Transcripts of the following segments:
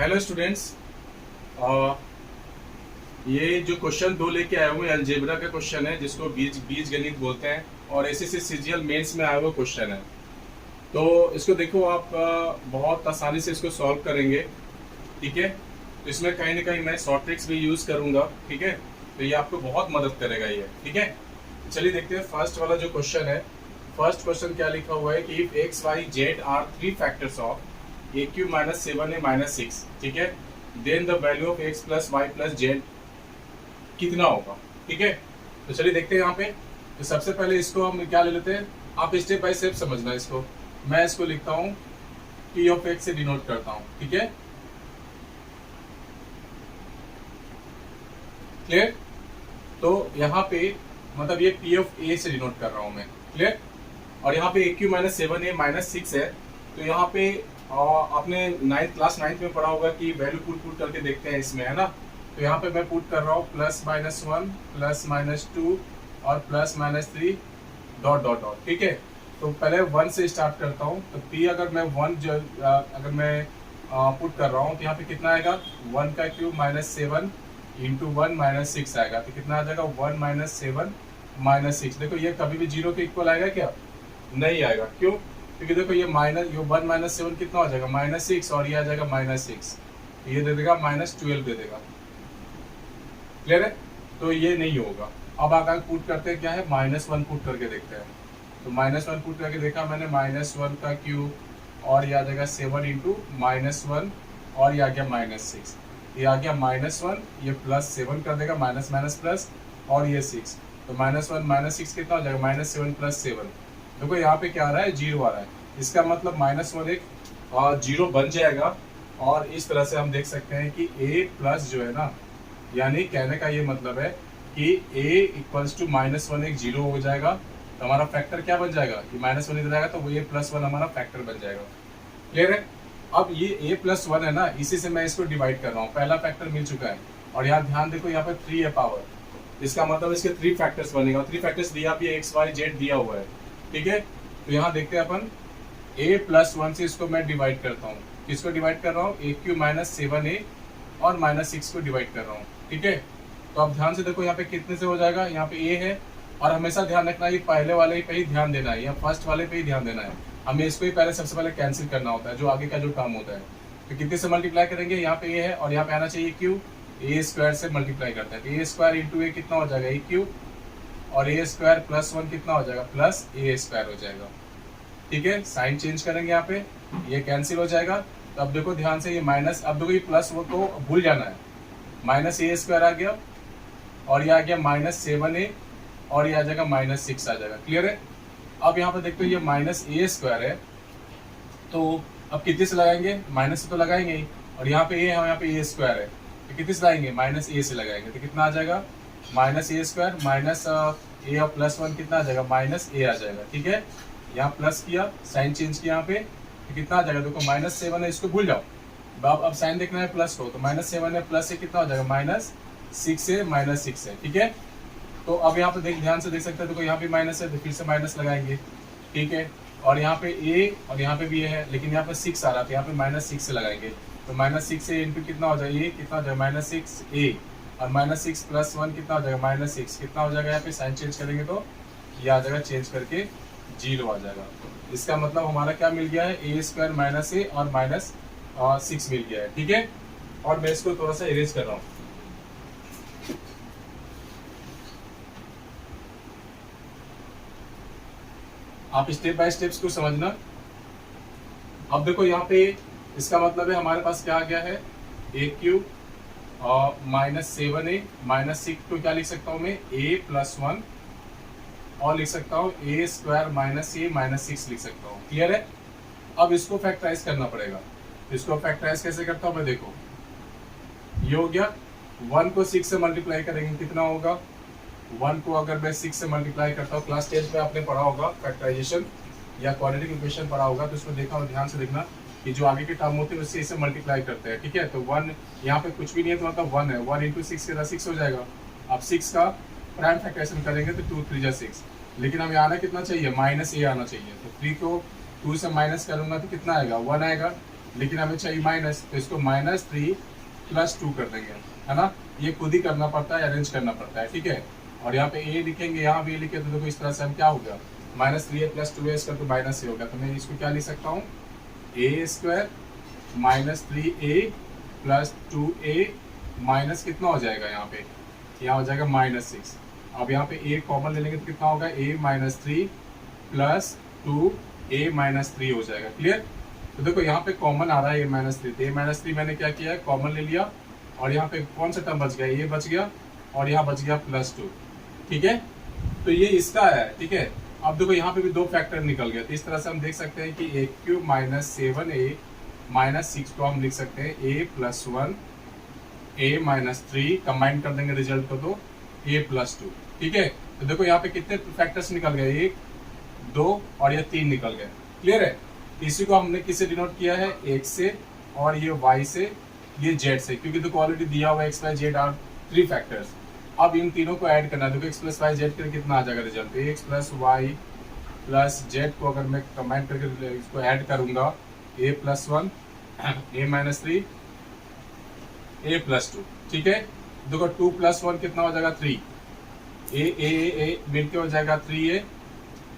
Hello students. ये जो question दो लेके आए हुए हैं अलजेब्रा का क्वेश्चन है जिसको बीज बीज गणित बोलते हैं और एसएससी सीजीएल मेंस में आया हुआ क्वेश्चन है। तो इसको देखो आप बहुत आसानी से इसको सॉल्व करेंगे। ठीक है, तो इसमें कहीं ना कहीं मैं शॉर्ट ट्रिक्स भी यूज करूंगा। ठीक है, तो ये आपको बहुत मदद करेगा ये। ठीक है, चलिए देखते हैं फर्स्ट वाला जो क्वेश्चन है। फर्स्ट क्वेश्चन क्या लिखा हुआ है कि if x y z are three factors of a cube minus seven a minus six, ठीक है, then the value of x plus y plus z कितना होगा। ठीक है, तो चलिए देखते हैं यहाँ पे। तो सबसे पहले इसको हम क्या ले लेते हैं, आप स्टेप बाय स्टेप समझना इसको। मैं इसको लिखता हूँ पी ऑफ एक्स से डिनोट करता हूँ। ठीक है, क्लियर। तो यहाँ पे मतलब ये पी ऑफ ए से डिनोट कर रहा हूँ मैं। क्लियर। और यहाँ पे ए cube minus seven a minus six है। तो यहाँ पे आपने क्लास नाइन्थ में पढ़ा होगा कि वैल्यू पुट पुट करके देखते हैं इसमें, है ना। तो यहाँ पे मैं पुट कर रहा हूँ plus minus one plus minus two और plus minus three dot dot dot. ठीक है, तो पहले वन से स्टार्ट करता हूँ। तो पी अगर मैं वन अगर मैं पुट कर रहा हूँ तो यहाँ पे कितना आएगा, वन का cube minus seven into one minus six आएगा। तो कितना आ जाएगा, one minus seven minus six. देखो ये कभी भी जीरो के इक्वल आएगा क्या, नहीं आएगा। क्यों, क्योंकि देखो ये माइनस, ये वन माइनस सेवन कितना हो जाएगा, माइनस सिक्स, और ये आ जाएगा माइनस सिक्स, ये दे देगा माइनस ट्वेल्व दे देगा। क्लियर है, तो ये नहीं होगा। अब आगे पुट करते हैं क्या है, माइनस वन पुट करके देखते हैं। तो माइनस वन पुट करके देखा मैंने, माइनस वन का क्यूब और ये आ जाएगा सेवन इंटू माइनस वन और ये आ गया माइनस सिक्स, ये आ गया माइनस वन, ये प्लस सेवन कर देगा, माइनस माइनस प्लस और ये सिक्स। तो माइनस वन माइनस सिक्स कितना हो जाएगा, माइनस सेवन प्लस सेवन। देखो यहाँ पे क्या आ रहा है, जीरो आ रहा है। इसका मतलब माइनस वन एक जीरो बन जाएगा। और इस तरह से हम देख सकते हैं कि a प्लस जो है ना, यानी कहने का ये मतलब है कि a equals to minus one एक जीरो हो जाएगा। तो हमारा फैक्टर क्या बन जाएगा, ये माइनस वन इधर आएगा तो वो a प्लस वन हमारा फैक्टर बन जाएगा। क्लियर है। अब ये a प्लस वन है ना, इसी से मैं इसको डिवाइड कर रहा हूँ। पहला फैक्टर मिल चुका है और यहाँ ध्यान देखो, यहाँ पे थ्री है पावर, इसका मतलब इसके थ्री फैक्टर्स बनेगा। थ्री फैक्टर्स दिया भी, एक्स वाई जेड दिया हुआ है। ठीक है, तो यहाँ देखते हैं अपन, a प्लस वन से इसको मैं डिवाइड करता हूँ। किसको डिवाइड कर रहा हूँ, ए क्यू माइनस सेवन ए और माइनस सिक्स को डिवाइड कर रहा हूँ। ठीक है, तो अब ध्यान से देखो यहाँ पे कितने से हो जाएगा, यहाँ पे a है और हमेशा ध्यान रखना ये पहले वाले पे ही ध्यान देना है या फर्स्ट वाले पे ही ध्यान देना है। हमें इसको ही पहले सबसे पहले कैंसिल करना होता है, जो आगे का जो काम होता है। तो कितने से मल्टीप्लाई करेंगे, यहाँ पे a है और यहाँ पे आना चाहिए क्यू, ए स्क्वायर से मल्टीप्लाई करता है। तो ए स्क्वायर इंटू ए कितना हो जाएगा, ए क्यू, और ए स्क्वायर प्लस वन कितना हो जाएगा, प्लस ए स्क्वायर हो जाएगा। ठीक है, साइन चेंज करेंगे यहाँ पे, ये कैंसिल हो जाएगा। तो अब देखो ध्यान से, ये माइनस, अब देखो ये प्लस वो तो भूल जाना है, माइनस ए स्क्वायर आ गया और ये आ गया माइनस सेवन ए और ये आ जाएगा माइनस सिक्स आ जाएगा। क्लियर है। अब यहाँ पे देखते हो ये माइनस ए स्क्वायर है, तो अब कितने से लगाएंगे, माइनस से तो लगाएंगे ही, और यहाँ पे ए है, यहाँ पे ए स्क्वायर है, तो कितने से लगाएंगे, माइनस ए से लगाएंगे। तो कितना आ जाएगा, माइनस ए स्क्वायर माइनस ए और प्लस वन कितना आ जाएगा, माइनस ए आ जाएगा। ठीक है, यहाँ प्लस किया, साइन चेंज किया यहाँ पे, तो कितना आ जाएगा, देखो माइनस सेवन है, इसको भूल जाओ। अब साइन देखना है प्लस को, तो माइनस सेवन है प्लस से कितना हो जाएगा, माइनस सिक्स है, माइनस सिक्स है। ठीक है, तो अब यहाँ पे ध्यान से देख सकते हैं, देखो यहाँ पे माइनस है तो फिर से माइनस लगाएंगे। ठीक है, और यहाँ पे ए और यहाँ पे भी ए है, लेकिन यहाँ पे सिक्स आ रहा था, यहाँ पे माइनस सिक्स से लगाएंगे। तो माइनस सिक्स ए इंटू कितना हो जाएगा, ये कितना हो जाएगा, माइनस सिक्स ए और माइनस सिक्स प्लस वन कितना हो जाएगा, माइनस सिक्स, कितना हो जाएगा, यहाँ पे साइन चेंज करेंगे तो ये आ जाएगा, चेंज करके जीरो आ जाएगा। इसका मतलब हमारा क्या मिल गया है, ए स्क्वायर माइनस ए और माइनस सिक्स मिल गया है। ठीक है, और मैं इसको थोड़ा सा इरेज कर रहा हूँ। आप स्टेप बाय स्टेप्स को समझना। अब देखो यहाँ पे इसका मतलब है हमारे पास क्या आ गया है, ए cube minus seven a minus six को क्या लिख सकता हूँ मैं, ए प्लस वन, और लिख सकता हूँ ए स्क्वायर माइनस ए माइनस सिक्स लिख सकता हूँ। क्लियर है। अब इसको फैक्टराइज करना पड़ेगा। इसको फैक्टराइज कैसे करता हूँ मैं, देखो ये हो गया, वन को सिक्स से मल्टीप्लाई करेंगे कितना होगा, वन को अगर मैं सिक्स से मल्टीप्लाई करता हूँ, क्लास 10 में आपने पढ़ा होगा फैक्टराइजेशन या क्वाड्रेटिक इक्वेशन पढ़ा होगा, तो इसमें देखा, ध्यान से देखना कि जो आगे के टर्म होते हैं उससे इसे मल्टीप्लाई करते हैं। ठीक है, तो वन यहाँ पे कुछ भी नहीं है तो मतलब वन है, वन इंटू सिक्स के सिक्स हो जाएगा। अब सिक्स का प्राइम फैक्टराइजेशन करेंगे तो टू थ्री जा सिक्स, लेकिन हमें आना कितना चाहिए, माइनस ए आना चाहिए। तो थ्री को टू से माइनस करूंगा तो कितना आएगा, वन आएगा। लेकिन हमें चाहिए माइनस, तो इसको -3 + 2 कर देंगे, है ना। ये खुद ही करना पड़ता है, अरेंज करना पड़ता है, ठीक है। और यहाँ पे ए लिखेंगे, यहाँ भी लिखे, तो देखो इस तरह से हम क्या हो गया, -3a + 2a इसका तो माइनस हो गया, तो मैं इसको क्या लिख सकता हूँ, a² -3a + 2a माइनस कितना हो जाएगा यहाँ पे, यहाँ हो जाएगा -6। अब यहाँ पे a कॉमन ले लेंगे तो कितना होगा, a -3 + 2a -3 हो जाएगा। क्लियर। तो देखो यहाँ पे कॉमन आ रहा है a -3, तो a -3 मैंने क्या किया है, कॉमन ले लिया, और यहाँ पे कौन सा टर्म बच गया, ये बच गया, और यहाँ बच गया +2, ठीक है। तो ये इसका है, ठीक है। अब देखो यहाँ पे भी 2 फैक्टर निकल गया, तो इस तरह से हम देख सकते हैं कि a³ -7a -6 को हम लिख सकते हैं a + 1 a -3, कंबाइन कर देंगे रिजल्ट को तो a + 2, ठीक है। तो देखो यहाँ पे कितने फैक्टर्स निकल गए, 1 2 और ये 3 निकल गए। क्लियर है। इसी को हमने किससे डिनोट किया है, x से, और ये y से, ये z से, क्योंकि देखो ऑलरेडी दिया हुआ x y z are 3 factors. अब इन तीनों को ऐड करना है, देखो x + y z करके कितना आ जाएगा रिजल्ट, x + y + z को अगर मैं कंबाइन करके इसको ऐड करूंगा, a + 1 a -3 a + 2, ठीक है। देखो 2 + 1 कितना हो जाएगा, 3, a मिलके हो जाएगा 3a,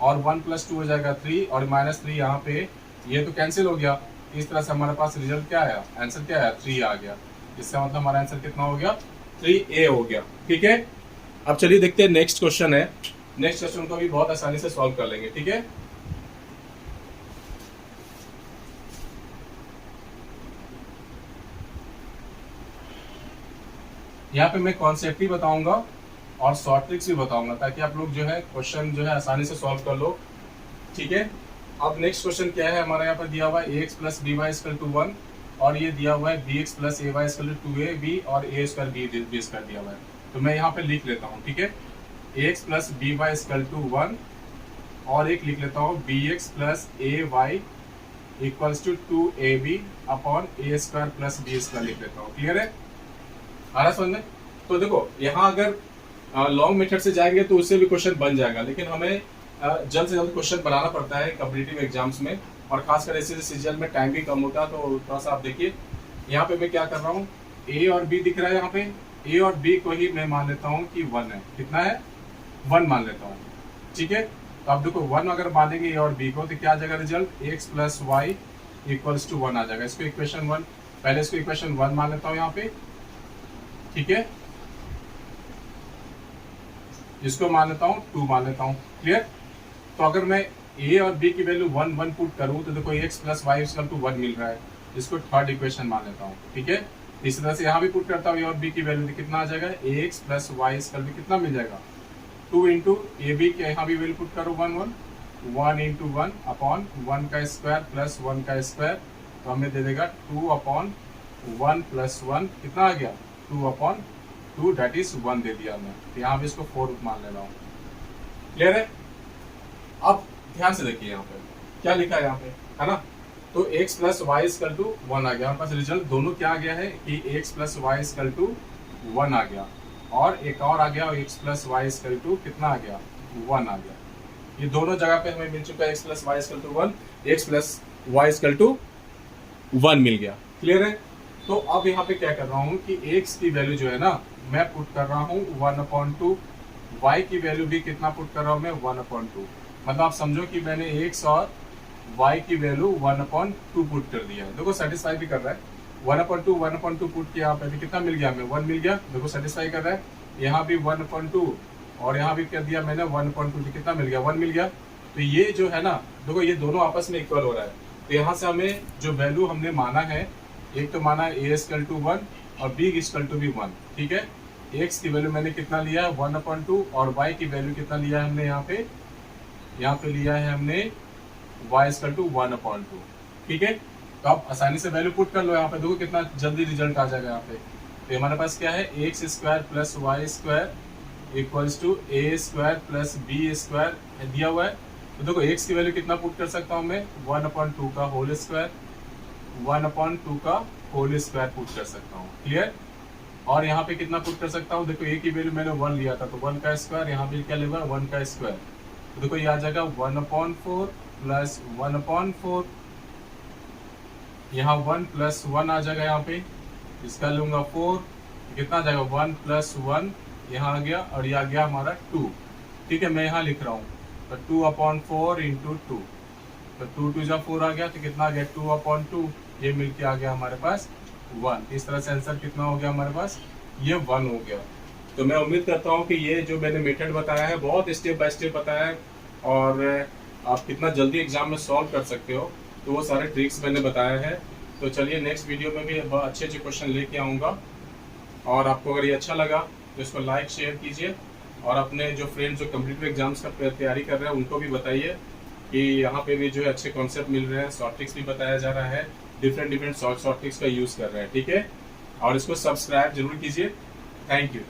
और 1 + 2 हो जाएगा 3, और -3 यहाँ पे ये तो कैंसिल हो गया। इस तरह से हमारे पास रिजल्ट क्या आया, आंसर क्या आया, 3 आ गया। इसका मतलब हमारा आंसर कितना हो गया, 3a हो गया, ठीक है। अब चलिए देखते हैं नेक्स्ट क्वेश्चन है। नेक्स्ट क्वेश्चन को भी बहुत आसानी से सॉल्व कर लेंगे, ठीक है। यहाँ पे मैं कॉन्सेप्ट भी बताऊंगा और शॉर्ट ट्रिक्स भी बताऊंगा, ताकि आप लोग जो है क्वेश्चन जो है आसानी से सॉल्व कर लो, ठीक है। अब नेक्स्ट क्वेश्चन क्या है, हमारा यहाँ पर दिया हुआ है ax + by = 1, और ये दिया हुआ है bx + ay = 2ab, और a² b² दिया हुआ है। तो मैं यहाँ पे लिख लेता हूँ, ठीक है। ax + by = 1, और एक लिख लेता हूँ bx + ay = 2ab upon a² + b² लिख लेता हूँ। क्लियर है, आ रहा समझ में। तो देखो यहाँ अगर लॉन्ग मेथड से जाएंगे तो उससे भी क्वेश्चन बन जाएगा, लेकिन हमें जल्द से जल्द क्वेश्चन बनाना पड़ता है कॉम्पिटिटिव एग्जाम्स में, और खासकर ऐसे सीजन में टाइम भी कम होता है। तो थोड़ा सा आप देखिए, यहाँ पे मैं क्या कर रहा हूँ, a और b दिख रहा है, यहाँ पे a और b को ही मैं मान लेता हूँ कि 1 है। कितना है, 1 मान लेता हूँ, ठीक है। तो अब देखो 1 अगर मानेंगे a और b को, तो क्या आ जाएगा रिजल्ट, x + y = 1 आ जाएगा। इसको इक्वेशन 1, पहले इसको इक्वेशन 1 मान लेता हूँ यहाँ पे, ठीक है। इसको मान लेता हूँ 2 मान लेता हूँ। क्लियर। तो अगर मैं a और b की वैल्यू 1 1 पुट करूँ, तो देखो x + y = 1 मिल रहा है। इसको थर्ड इक्वेशन मान लेता हूँ, ठीक है। इसी तरह से यहाँ भी पुट करता हूँ, a और b की वैल्यू कितना आ जाएगा, ax + y = कितना मिल जाएगा, 2 × ab के यहाँ भी वैल्यू पुट करो 1 1 1 × 1 अपॉन 1 का स्क्वायर प्लस 1 का स्क्वायर, तो हमें दे देगा 2/1 + 1 कितना आ गया, 2/2, दैट इज 1 दे दिया मैं। तो यहाँ भी इसको 4 मान ले रहा हूँ। क्लियर है। अब ध्यान से देखिए यहाँ पे क्या लिखा है यहाँ पे, है ना। तो x + y = 1 आ गया। हमारे पास रिजल्ट दोनों क्या आ गया है कि x + y = 1 आ गया, और एक और आ गया x + y = कितना आ गया, 1 आ गया। ये दोनों जगह पे हमें मिल चुका है x + y = 1, x + y = 1 मिल गया। क्लियर है। तो अब यहाँ पे क्या कर रहा हूँ कि x की वैल्यू जो है ना, मैं पुट कर रहा हूँ 1/2, y की वैल्यू भी कितना पुट कर रहा हूँ मैं, 1/2। मतलब आप समझो कि मैंने x और y की वैल्यू 1/2 पुट कर दिया है। देखो सेटिस्फाई भी कर रहा है, 1/2 पुट किया, यहाँ पे भी कितना मिल गया हमें, 1 मिल गया। देखो सेटिस्फाई कर रहा है। यहाँ भी 1/2, और यहाँ भी कर दिया मैंने 1/2, कितना मिल गया, 1 मिल गया। तो ये जो है ना, देखो ये दोनों आपस में इक्वल हो रहा है। तो यहाँ से हमें जो वैल्यू हमने माना है, एक तो माना है a = 1 और b = भी 1, ठीक है। x की वैल्यू मैंने कितना लिया है, 1/2, और y की वैल्यू कितना लिया है हमने यहाँ पे लिया है हमने y = 1/2, ठीक है। तो आप आसानी से वैल्यू पुट कर लो यहाँ पे, देखो कितना जल्दी रिजल्ट आ जाएगा यहाँ पे। तो हमारे पास क्या है, x² + y² = a² + b² दिया हुआ है। तो देखो x की वैल्यू कितना पुट कर सकता हूँ मैं, 1/2 का होल स्क्वायर, 1/2 का होल स्क्वायर पुट कर सकता हूँ। क्लियर। और यहाँ पे कितना पुट कर सकता हूँ, देखो a की वैल्यू मैंने 1 लिया था, तो 1 का स्क्वायर, यहाँ पे क्या लेगा, 1 का स्क्वायर। तो देखो ये आ जाएगा 1/4 + 1/4 यहाँ 1 + 1 आ जाएगा यहाँ पे, इसका लूंगा 4, कितना आ जाएगा 1 + 1 यहाँ आ गया, और ये आ गया हमारा 2। ठीक है, मैं यहाँ लिख रहा हूँ तो 2/4 × 2, तो 2 2 × 4 आ गया, तो कितना आ गया 2/2, ये मिलके आ गया हमारे पास 1। इस तरह से आंसर कितना हो गया हमारे पास, ये 1 हो गया। तो मैं उम्मीद करता हूँ कि ये जो मैंने मेथड बताया है बहुत स्टेप बाय स्टेप बताया है, और आप कितना जल्दी एग्जाम में सॉल्व कर सकते हो, तो वो सारे ट्रिक्स मैंने बताया है। तो चलिए नेक्स्ट वीडियो में भी अच्छे अच्छे क्वेश्चन लेके आऊँगा, और आपको अगर ये अच्छा लगा तो इसको लाइक शेयर कीजिए, और अपने जो फ्रेंड्स जो कम्पिटिटिव एग्जाम्स का तैयारी कर रहे हैं उनको भी बताइए कि यहाँ पे भी जो है अच्छे कॉन्सेप्ट मिल रहे हैं, शॉर्ट ट्रिक्स भी बताया जा रहा है, डिफरेंट शॉर्ट ट्रिक्स का यूज़ कर रहे हैं। ठीक है, और इसको सब्सक्राइब जरूर कीजिए। Thank you.